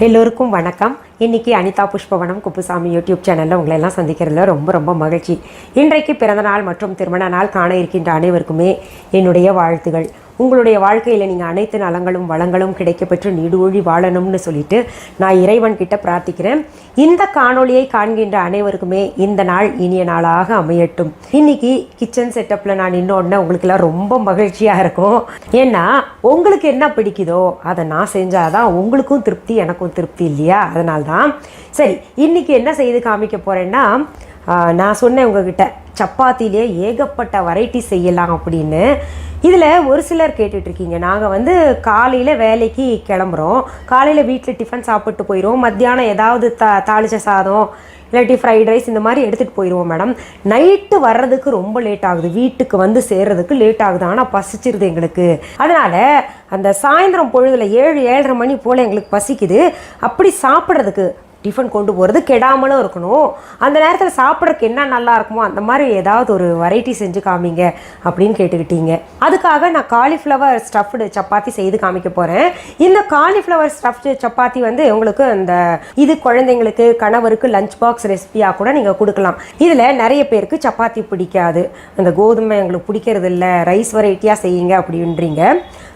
எல்லோருக்கும் வணக்கம். இன்றைக்கி அனிதா புஷ்பவனம் குப்புசாமி யூடியூப் சேனலில் உங்களை எல்லாம் சந்திக்கிறதுல ரொம்ப மகிழ்ச்சி. இன்றைக்கு பிறந்தநாள் மற்றும் திருமண நாள் காண இருக்கின்ற அனைவருக்குமே என்னுடைய வாழ்த்துகள். உங்களுடைய வாழ்க்கையில் நீங்கள் அனைத்து நலங்களும் வளங்களும் கிடைக்கப்பெற்று நீடூழி வாழணும்னு சொல்லிட்டு நான் இறைவன்கிட்ட பிரார்த்திக்கிறேன். இந்த காணொளியை காண்கின்ற அனைவருக்குமே இந்த நாள் இனிய நாளாக அமையட்டும். இன்னைக்கு கிச்சன் செட்டப்பில் நான் இன்னொன்று உங்களுக்கெல்லாம் ரொம்ப மகிழ்ச்சியாக இருக்கும். ஏன்னா உங்களுக்கு என்ன பிடிக்குதோ அதை நான் செஞ்சாதான் உங்களுக்கும் திருப்தி எனக்கும் திருப்தி இல்லையா? அதனால்தான் சரி இன்னைக்கு என்ன செய்து காமிக்க போகிறேன்னா, நான் சொன்னேன் உங்ககிட்ட சப்பாத்திலே ஏகப்பட்ட வெரைட்டி செய்யலாம் அப்படின்னு. இதில் ஒரு சிலர் கேட்டுட்ருக்கீங்க, நாங்கள் காலையில் வேலைக்கு கிளம்புறோம், காலையில் வீட்டில் டிஃபன் சாப்பிட்டு போயிடுவோம், மத்தியானம் ஏதாவது தாளிச்ச சாதம் இல்லாட்டி ஃப்ரைட் ரைஸ் இந்த மாதிரி எடுத்துகிட்டு போயிடுவோம் மேடம், நைட்டு வர்றதுக்கு ரொம்ப லேட் ஆகுது, வீட்டுக்கு சேர்றதுக்கு லேட் ஆகுது, ஆனால் பசிச்சிருது எங்களுக்கு, அதனால் அந்த சாயந்தரம் பொழுதில் 7-7:30 மணி போல் எங்களுக்கு பசிக்குது, அப்படி சாப்பிட்றதுக்கு டிஃபன் கொண்டு போகிறது கெடாமலும் இருக்கணும், அந்த நேரத்தில் சாப்பிட்றதுக்கு என்ன நல்லா இருக்குமோ அந்த மாதிரி ஏதாவது ஒரு வெரைட்டி செஞ்சு காமிங்க அப்படின்னு கேட்டுக்கிட்டீங்க. அதுக்காக நான் காலிஃப்ளவர் ஸ்டஃப்டு சப்பாத்தி செய்து காமிக்க போகிறேன். இந்த காலிஃப்ளவர் ஸ்டஃப்டு சப்பாத்தி உங்களுக்கு அந்த இது குழந்தைங்களுக்கு கணவருக்கு லஞ்ச் பாக்ஸ் ரெசிபியாக கூட நீங்கள் கொடுக்கலாம். இதில் நிறைய பேருக்கு சப்பாத்தி பிடிக்காது, அந்த கோதுமை எங்களுக்கு பிடிக்கிறது இல்லை, ரைஸ் வெரைட்டியாக செய்யுங்க அப்படின்றீங்க.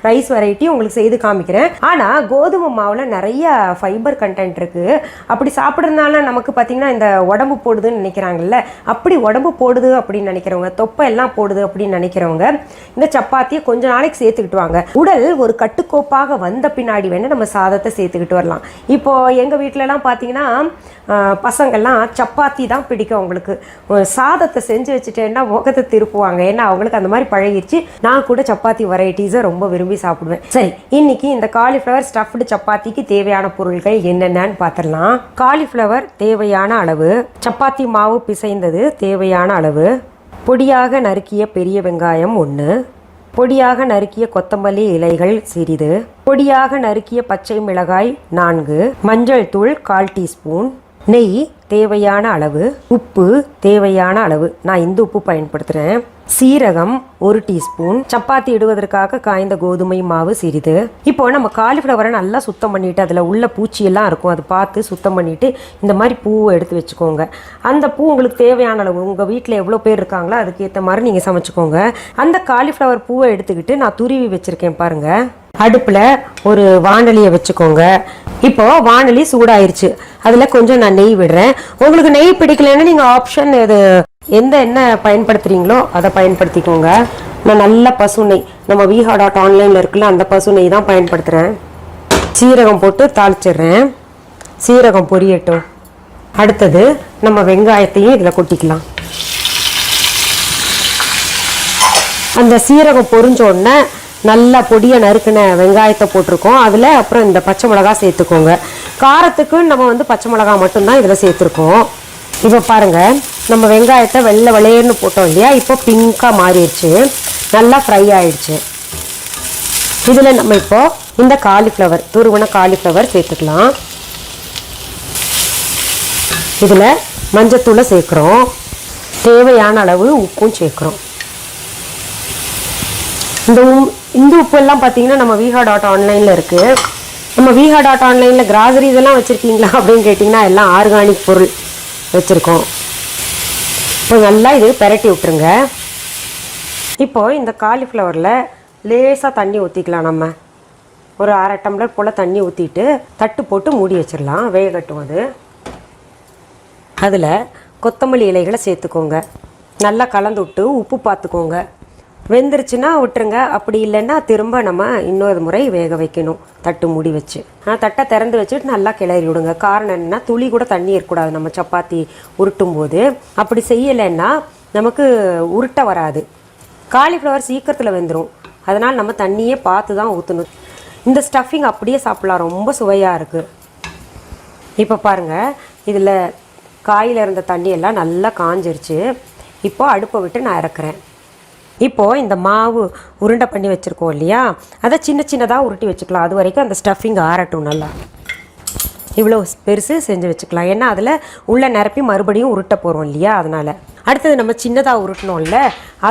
ரைஸ் வெரைட்டி உங்களுக்கு செய்து காமிக்கிறேன். ஆனால் கோதுமை மாவில் நிறைய ஃபைபர் கண்டென்ட் இருக்குது, அப்படி சாப்பிட்றதுனால நமக்கு பார்த்திங்கன்னா இந்த உடம்பு போடுதுன்னு நினைக்கிறாங்கல்ல, அப்படி உடம்பு போடுது அப்படின்னு நினைக்கிறவங்க, தொப்பை எல்லாம் போடுது அப்படின்னு நினைக்கிறவங்க இந்த சப்பாத்தியை கொஞ்ச நாளைக்கு சேர்த்துக்கிட்டு வாங்க. உடல் ஒரு கட்டுக்கோப்பாக வந்த பின்னாடி வேணால் நம்ம சாதத்தை சேர்த்துக்கிட்டு வரலாம். இப்போது எங்கள் வீட்டிலலாம் பார்த்திங்கன்னா பசங்கள்லாம் சப்பாத்தி தான் பிடிக்கும், அவங்களுக்கு சாதத்தை செஞ்சு வச்சுட்டேன்னா முகத்தை திருப்புவாங்க, ஏன்னா அவங்களுக்கு அந்த மாதிரி பழகிடுச்சு. நான் கூட சப்பாத்தி வெரைட்டிஸை ரொம்ப விரும்பி சாப்பிடுவேன். சரி, இன்னைக்கு இந்த காலிஃப்ளவர் ஸ்டஃப்டு சப்பாத்திக்கு தேவையான பொருட்கள் என்னென்னு பார்த்துடலாம். காலிஃப்ளவர் தேவையான அளவு, சப்பாத்தி மாவு பிசைந்தது தேவையான அளவு, பொடியாக நறுக்கிய பெரிய வெங்காயம் 1, பொடியாக நறுக்கிய கொத்தமல்லி இலைகள் சிறிது, பொடியாக நறுக்கிய பச்சை மிளகாய் 4, மஞ்சள் தூள் 1/4 டீஸ்பூன், நெய் தேவையான அளவு, உப்பு தேவையான அளவு, நான் இந்த உப்பு பயன்படுத்துகிறேன், சீரகம் 1 டீஸ்பூன், சப்பாத்தி இடுவதற்காக காய்ந்த கோதுமை மாவு சிறிது. இப்போ நம்ம காலிஃப்ளவரை நல்லா சுத்தம் பண்ணிவிட்டு அதில் உள்ள பூச்சியெல்லாம் இருக்கும், அதை பார்த்து சுத்தம் பண்ணிவிட்டு இந்த மாதிரி பூவை எடுத்து வச்சுக்கோங்க. அந்த பூ உங்களுக்கு தேவையான அளவு, உங்கள் வீட்டில் எவ்வளோ பேர் இருக்காங்களோ அதுக்கேற்ற மாதிரி நீங்கள் சமைச்சிக்கோங்க. அந்த காலிஃப்ளவர் பூவை எடுத்துக்கிட்டு நான் துருவி வச்சுருக்கேன் பாருங்கள். அடுப்பில் ஒரு வாணலியை வச்சுக்கோங்க. இப்போது வாணலி சூடாயிருச்சு, அதில் கொஞ்சம் நான் நெய் விடுறேன். உங்களுக்கு நெய் பிடிக்கலன்னா நீங்கள் ஆப்ஷன் எது எந்த எண்ணெய் பயன்படுத்துகிறீங்களோ அதை பயன்படுத்திக்கோங்க. நான் நல்ல பசு நெய், நம்ம VHA.online இருக்குல்ல அந்த பசு நெய் தான் பயன்படுத்துகிறேன். சீரகம் போட்டு தாளிச்சிடுறேன், சீரகம் பொரியட்டும். அடுத்தது நம்ம வெங்காயத்தையும் இதில் கொட்டிக்கலாம். அந்த சீரகம் பொரிஞ்சோடனே நல்லா பொடியை நறுக்கின வெங்காயத்தை போட்டிருக்கோம், அதில் அப்புறம் இந்த பச்சை மிளகா சேர்த்துக்கோங்க. காரத்துக்கு நம்ம பச்சை மிளகா மட்டும்தான் இதில் சேர்த்துருக்கோம். இப்போ பாருங்கள், நம்ம வெங்காயத்தை வெள்ளை வெளையர்னு போட்டோம் இல்லையா, இப்போ பிங்காக மாறிடுச்சு, நல்லா ஃப்ரை ஆயிடுச்சு. இதில் நம்ம இப்போ இந்த காலிஃப்ளவர், துருவன காலிஃப்ளவர் சேர்த்துக்கலாம். இதில் மஞ்சத்தூளை சேர்க்குறோம், தேவையான அளவு உப்பும் சேர்க்குறோம். இந்த உப்பு எல்லாம் பார்த்தீங்கன்னா நம்ம VHA.online இருக்குது. நம்ம VHA.online கிராசரி இதெல்லாம் வச்சுருக்கீங்களா அப்படின்னு கேட்டிங்கன்னா எல்லாம் ஆர்கானிக் பொருள் வச்சுருக்கோம். இப்போ நல்லா இது பெரட்டி விட்டுருங்க. இப்போது இந்த காலிஃப்ளவரில் லேசாக தண்ணி ஊற்றிக்கலாம். நம்ம ஒரு 1/2 டம்ளர் போல் தண்ணி ஊற்றிட்டு தட்டு போட்டு மூடி வச்சிடலாம், வேகட்டும். அதில் கொத்தமல்லி இலைகளை சேர்த்துக்கோங்க, நல்லா கலந்து விட்டு உப்பு பார்த்துக்கோங்க. வெந்துருச்சுன்னா விட்டுருங்க, அப்படி இல்லைன்னா திரும்ப நம்ம இன்னொரு முறை வேக வைக்கணும் தட்டு மூடி வச்சு. தட்டை திறந்து வச்சுட்டு நல்லா கிளறி விடுங்க. காரணம் என்னென்னா துளி கூட தண்ணி இருக்கக்கூடாது நம்ம சப்பாத்தி உருட்டும் போது. அப்படி செய்யலைன்னா நமக்கு உருட்ட வராது, காலிஃப்ளவர் சீக்கிரத்தில் வெந்துடும், அதனால் நம்ம தண்ணியே பார்த்து தான் ஊற்றணும். இந்த ஸ்டஃபிங் அப்படியே சாப்பிட்லாம், ரொம்ப சுவையாக இருக்குது. இப்போ பாருங்கள், இதில் காயில் இருந்த தண்ணியெல்லாம் நல்லா காஞ்சிருச்சு. இப்போது அடுப்பை விட்டு நான் இறக்குறேன். இப்போது இந்த மாவு உருண்டை பண்ணி வச்சுருக்கோம் இல்லையா, அதை சின்ன சின்னதாக உருட்டி வச்சுக்கலாம். அது வரைக்கும் அந்த ஸ்டஃபிங் ஆறட்டும். நல்லா இவ்வளோ பெருசு செஞ்சு வச்சுக்கலாம், ஏன்னா அதில் உள்ள நிரப்பி மறுபடியும் உருட்ட போகிறோம் இல்லையா, அதனால். அடுத்தது நம்ம சின்னதாக உருட்டணும்ல,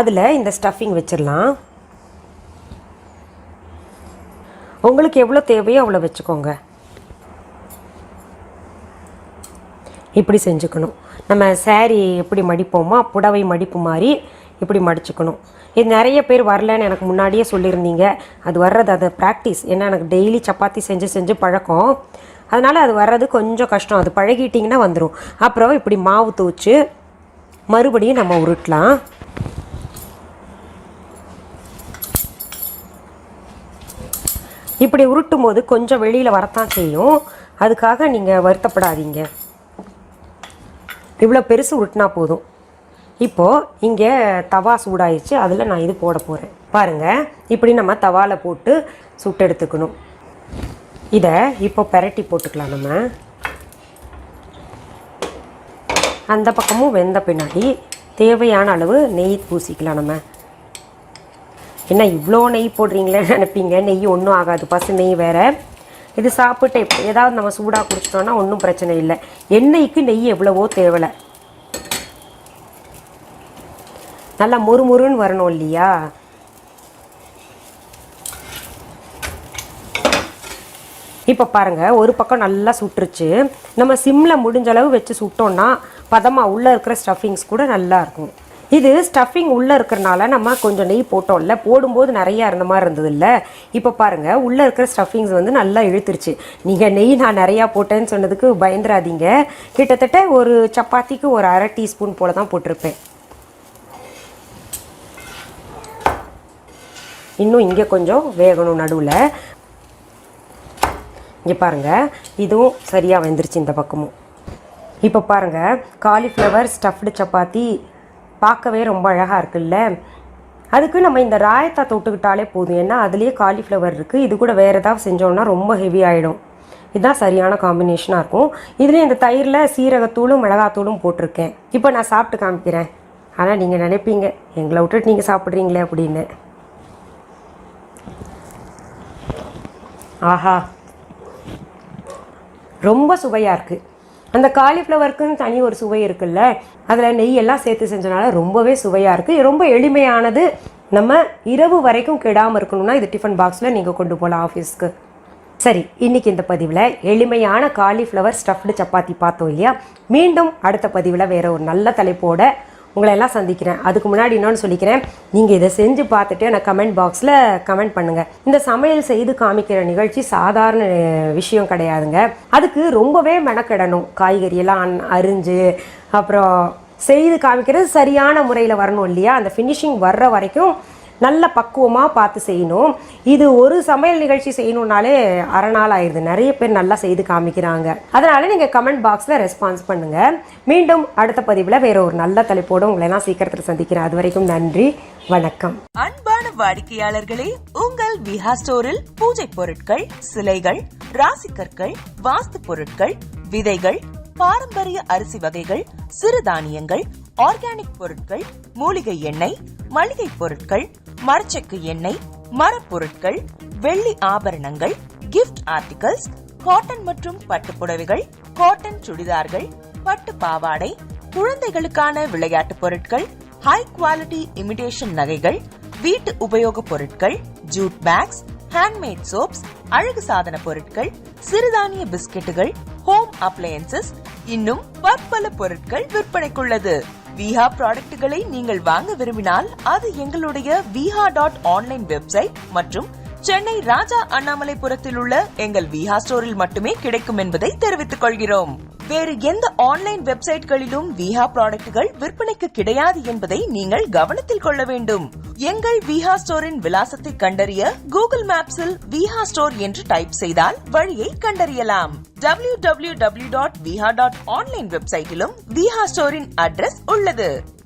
அதில் இந்த ஸ்டஃபிங் வச்சிடலாம். உங்களுக்கு எவ்வளோ தேவையோ அவ்வளோ வச்சுக்கோங்க. இப்படி செஞ்சுக்கணும். நம்ம சாரீ எப்படி மடிப்போமோ புடவை மடிப்பு மாதிரி இப்படி மடிச்சுக்கணும். இது நிறைய பேர் வரலன்னு எனக்கு முன்னாடியே சொல்லியிருந்தீங்க. அது வர்றது அது ப்ராக்டிஸ். ஏன்னா எனக்கு டெய்லி சப்பாத்தி செஞ்சு செஞ்சு பழக்கம். அதனால் அது வர்றது கொஞ்சம் கஷ்டம். அது பழகிட்டிங்கன்னா வந்துடும். அப்புறம் இப்படி மாவு தூச்சு மறுபடியும் நம்ம உருட்டலாம். இப்படி உருட்டும் போது கொஞ்சம் வெளியில் வரத்தான் செய்யும். அதுக்காக நீங்கள் வருத்தப்படாதீங்க. இவ்வளோ பெருசு உருட்டினா போதும். இப்போது இங்கே தவா சூடாயிடுச்சு. அதில் நான் இது போட போகிறேன். பாருங்கள், இப்படி நம்ம தவாவில் போட்டு சுட்டு எடுத்துக்கணும். இதை இப்போ பெரட்டி போட்டுக்கலாம். நம்ம அந்த பக்கமும் வெந்த பின்னாடி தேவையான அளவு நெய் பூசிக்கலாம். நம்ம என்ன இவ்வளோ நெய் போடுறீங்களேன்னு நினைப்பீங்க. நெய் ஒன்றும் ஆகாது, பசு நெய் வேறு. இது சாப்பிட்டு ஏதாவது நம்ம சூடாக குடிச்சிட்டோன்னா ஒன்றும் பிரச்சனை இல்லை. எண்ணெய்க்கு நெய் எவ்வளவோ தேவலை. நல்லா முறுமுறுன்னு வரணும் இல்லையா? இப்போ பாருங்கள், ஒரு பக்கம் நல்லா சுட்டுருச்சு. நம்ம சிம்மில் முடிஞ்ச அளவு வச்சு சுட்டோன்னா பதமாக உள்ளே இருக்கிற ஸ்டஃபிங்ஸ் கூட நல்லா இருக்கும். இது ஸ்டஃபிங் உள்ளே இருக்கிறனால நம்ம கொஞ்சம் நெய் போட்டோம்ல, போடும்போது நிறையா இருந்த மாதிரி இருந்தது இல்லை. இப்போ பாருங்கள், உள்ளே இருக்கிற ஸ்டஃபிங்ஸ் வந்து நல்லா இழுத்துருச்சு. நீங்கள் நெய் நான் நிறையா போட்டேன்னு சொன்னதுக்கு பயந்துடாதீங்க. கிட்டத்தட்ட ஒரு சப்பாத்திக்கு ஒரு 1/2 டீஸ்பூன் போல் தான் போட்டிருப்பேன். இன்னும் இங்கே கொஞ்சம் வேகணும் நடுவில். இங்கே பாருங்கள், இதுவும் சரியாக வெந்துருச்சு இந்த பக்கமும். இப்போ பாருங்கள், காலிஃப்ளவர் ஸ்டஃப்டு சப்பாத்தி பார்க்கவே ரொம்ப அழகாக இருக்குல்ல. அதுக்கு நம்ம இந்த ராயத்தா தொட்டுக்கிட்டாலே போதும். ஏன்னா அதுலேயே காலிஃப்ளவர் இருக்குது. இது கூட வேறு ஏதாவது செஞ்சோன்னா ரொம்ப ஹெவி ஆகிடும். இதுதான் சரியான காம்பினேஷனாக இருக்கும். இதுலேயும் இந்த தயிரில் சீரகத்தூளும் மிளகாத்தூளும் போட்டிருக்கேன். இப்போ நான் சாப்பிட்டு காமிக்கிறேன். ஆனால் நீங்கள் நினைப்பீங்க எங்களை விட்டுட்டு நீங்கள் சாப்பிட்றீங்களே அப்படின்னு. ஆஹா, ரொம்ப சுவையாக இருக்குது. அந்த காலிஃப்ளவருக்குன்னு தனி ஒரு சுவை இருக்குல்ல, அதில் நெய்யெல்லாம் சேர்த்து செஞ்சனால ரொம்பவே சுவையாக இருக்குது. ரொம்ப எளிமையானது. நம்ம இரவு வரைக்கும் கெடாமல் இருக்கணும்னா இது டிஃபன் பாக்ஸில் நீங்கள் கொண்டு போகலாம் ஆஃபீஸ்க்கு. சரி, இன்றைக்கி இந்த பதிவில் எளிமையான காலிஃப்ளவர் ஸ்டஃப்டு சப்பாத்தி பார்த்தோம் இல்லையா? மீண்டும் அடுத்த பதிவில் வேறு ஒரு நல்ல தலைப்போட உங்களை எல்லாம் சந்திக்கிறேன். அதுக்கு முன்னாடி இன்னொன்று சொல்லிக்கிறேன், நீங்கள் இதை செஞ்சு பார்த்துட்டு எனக்கு கமெண்ட் பாக்ஸில் கமெண்ட் பண்ணுங்கள். இந்த சமையல் செய்து காமிக்கிற நிகழ்ச்சி சாதாரண விஷயம் கிடையாதுங்க. அதுக்கு ரொம்பவே மெனக்கிடணும். காய்கறியெல்லாம் அரிஞ்சு அப்புறம் செய்து காமிக்கிறது சரியான முறையில் வரணும் இல்லையா? அந்த ஃபினிஷிங் வர்ற வரைக்கும் நல்ல பக்குவமாக பார்த்து செய்யணும். இது ஒரு சமையல் நிகழ்ச்சி செய்யணுன்னாலே 1/2 நாள் ஆயிடுது. நிறைய பேர் நல்லா செய்து காமிக்கிறாங்க. அதனால் நீங்கள் கமெண்ட் பாக்ஸில் ரெஸ்பான்ஸ் பண்ணுங்கள். மீண்டும் அடுத்த பதிவில் வேற ஒரு நல்ல தலைப்போடு உங்களை எல்லாம் சீக்கிரத்தில் சந்திக்கிறேன். அது வரைக்கும் நன்றி, வணக்கம். அன்பான வாடிக்கையாளர்களே, உங்கள் விஹா ஸ்டோரில் பூஜை பொருட்கள், சிலைகள், ராசிக்கற்கள், வாஸ்து பொருட்கள், விதைகள், பாரம்பரிய அரிசி வகைகள், சிறுதானியங்கள், ஆர்கானிக் பொருட்கள், மூலிகை எண்ணெய், மளிகை பொருட்கள், மரச்செக்கு எண்ணெய், மரப்பொருட்கள், வெள்ளி ஆபரணங்கள், கிஃப்ட் ஆர்டிகல்ஸ், காட்டன் மற்றும் பட்டு புடவைகள், காட்டன் சுடிதார்கள், பட்டு பாவாடை, குழந்தைகளுக்கான விளையாட்டு பொருட்கள், ஹை குவாலிட்டி இமிடேஷன் நகைகள், வீட்டு உபயோக பொருட்கள், ஜூட் பேக்ஸ், ஹேண்ட்மேட் சோப்ஸ், அழகு சாதன பொருட்கள், சிறுதானிய பிஸ்கெட்டுகள், ஹோம் அப்ளையன்சஸ், இன்னும் பற்பல பொருட்கள் விற்பனைக்குள்ளது. விஹா ப்ராடக்ட்களை நீங்கள் வாங்க விரும்பினால் அது எங்களுடைய viha.online வெப்சைட் மற்றும் சென்னை ராஜா அண்ணாமலைபுரத்தில் உள்ள எங்கள் விஹா ஸ்டோரில் மட்டுமே கிடைக்கும் என்பதை தெரிவித்துக் கொள்கிறோம். வேறு எந்த ஆன்லைன் வெப்சைட்களிலும் விஹா ப்ராடக்ட்கள் விற்பனைக்கு கிடையாது என்பதை நீங்கள் கவனத்தில் கொள்ள வேண்டும். எங்கள் விஹா ஸ்டோரின் விலாசத்தை கண்டறிய கூகுள் மேப்ஸில் விஹா ஸ்டோர் என்று டைப் செய்தால் வழியை கண்டறியலாம். www.viha.online வெப்சைட்டிலும் விஹா ஸ்டோரின் அட்ரஸ் உள்ளது.